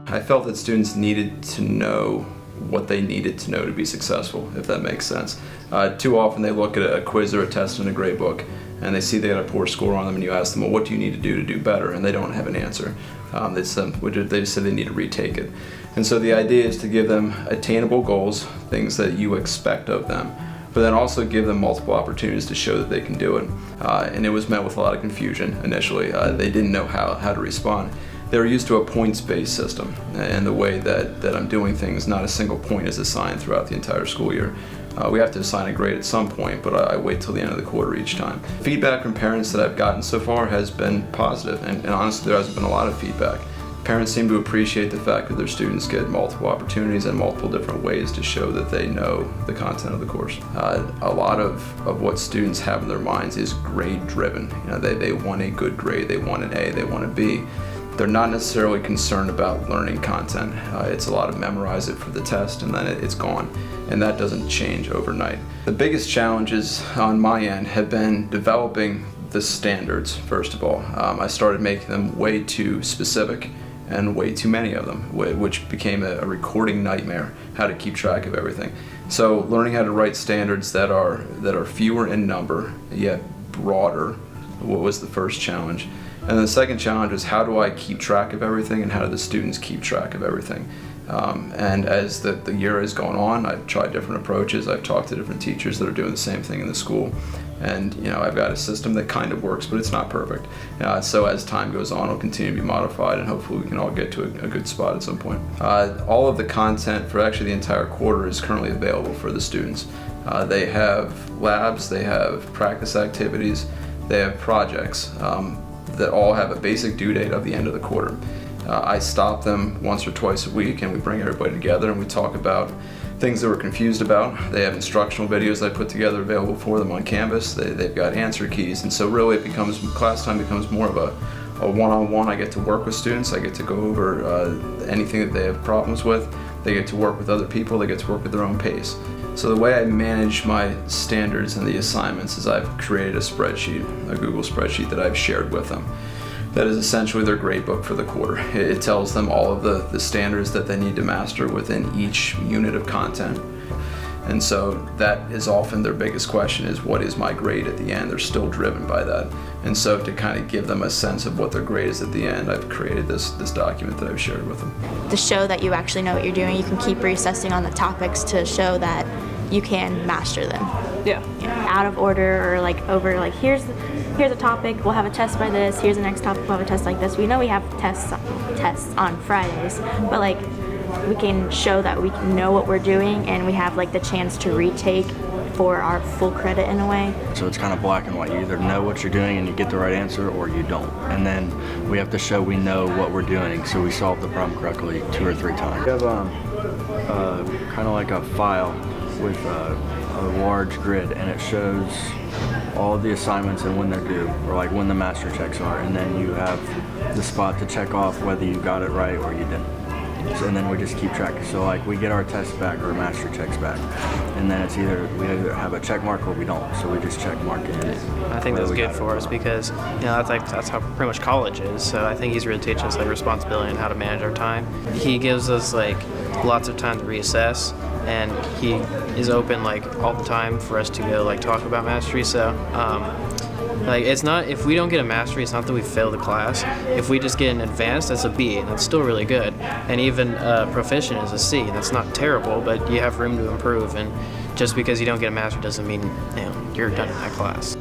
I felt that students needed to know what they needed to know to be successful, if that makes sense. Too often they look at a quiz or a test in a grade book and they see they got a poor score on them, and you ask them, well, what do you need to do better? And they don't have an answer. They just said they need to retake it. And so the idea is to give them attainable goals, things that you expect of them, but then also give them multiple opportunities to show that they can do it. And it was met with a lot of confusion initially. They didn't know how to respond. They were used to a points-based system, and the way that I'm doing things, not a single point is assigned throughout the entire school year. We have to assign a grade at some point, but I wait till the end of the quarter each time. Feedback from parents that I've gotten so far has been positive, and honestly there hasn't been a lot of feedback. Parents seem to appreciate the fact that their students get multiple opportunities and multiple different ways to show that they know the content of the course. A lot of what students have in their minds is grade driven. They want a good grade, they want an A, they want a B. They're not necessarily concerned about learning content. It's a lot of memorize it for the test and then it's gone. And that doesn't change overnight. The biggest challenges on my end have been developing the standards, first of all. I started making them way too specific and way too many of them, which became a recording nightmare, how to keep track of everything. So learning how to write standards that are fewer in number, yet broader, was the first challenge. And the second challenge is, how do I keep track of everything and how do the students keep track of everything? And as the year has gone on, I've tried different approaches. I've talked to different teachers that are doing the same thing in the school. And I've got a system that kind of works, but it's not perfect. So as time goes on, it'll continue to be modified, and hopefully we can all get to a good spot at some point. All of the content for actually the entire quarter is currently available for the students. They have labs, they have practice activities, they have projects that all have a basic due date of the end of the quarter. I stop them once or twice a week and we bring everybody together and we talk about things that we're confused about. They have instructional videos I put together available for them on Canvas. They've got answer keys, and so really class time becomes more of a one-on-one. I get to work with students, I get to go over anything that they have problems with. They get to work with other people, they get to work at their own pace. So the way I manage my standards and the assignments is I've created a spreadsheet, a Google spreadsheet that I've shared with them. That is essentially their grade book for the quarter. It tells them all of the standards that they need to master within each unit of content. And so that is often their biggest question, is what is my grade at the end? They're still driven by that. And so to kind of give them a sense of what their grade is at the end, I've created this document that I've shared with them. To show that you actually know what you're doing, you can keep reassessing on the topics to show that you can master them. Yeah. Out of order, or here's a topic, we'll have a test by this, here's the next topic, we'll have a test like this. We know we have tests on Fridays, but we can show that we know what we're doing and we have the chance to retake for our full credit in a way. So it's kind of black and white. You either know what you're doing and you get the right answer, or you don't. And then we have to show we know what we're doing, so we solve the problem correctly 2 or 3 times. We have kind of like a file with a large grid, and it shows all the assignments and when they're due, or when the master checks are, and then you have the spot to check off whether you got it right or you didn't. So, and then we just keep track. So we get our tests back or master checks back, and then we either have a check mark or we don't. So we just check mark it. I think that's good for us because that's how pretty much college is. So I think he's really teaching us responsibility and how to manage our time. He gives us lots of time to reassess, and he is open all the time for us to go talk about mastery. So it's not, if we don't get a mastery, it's not that we fail the class. If we just get an advanced, that's a B, and that's still really good. And even proficient is a C, and that's not terrible, but you have room to improve. And just because you don't get a mastery doesn't mean you're done in that class.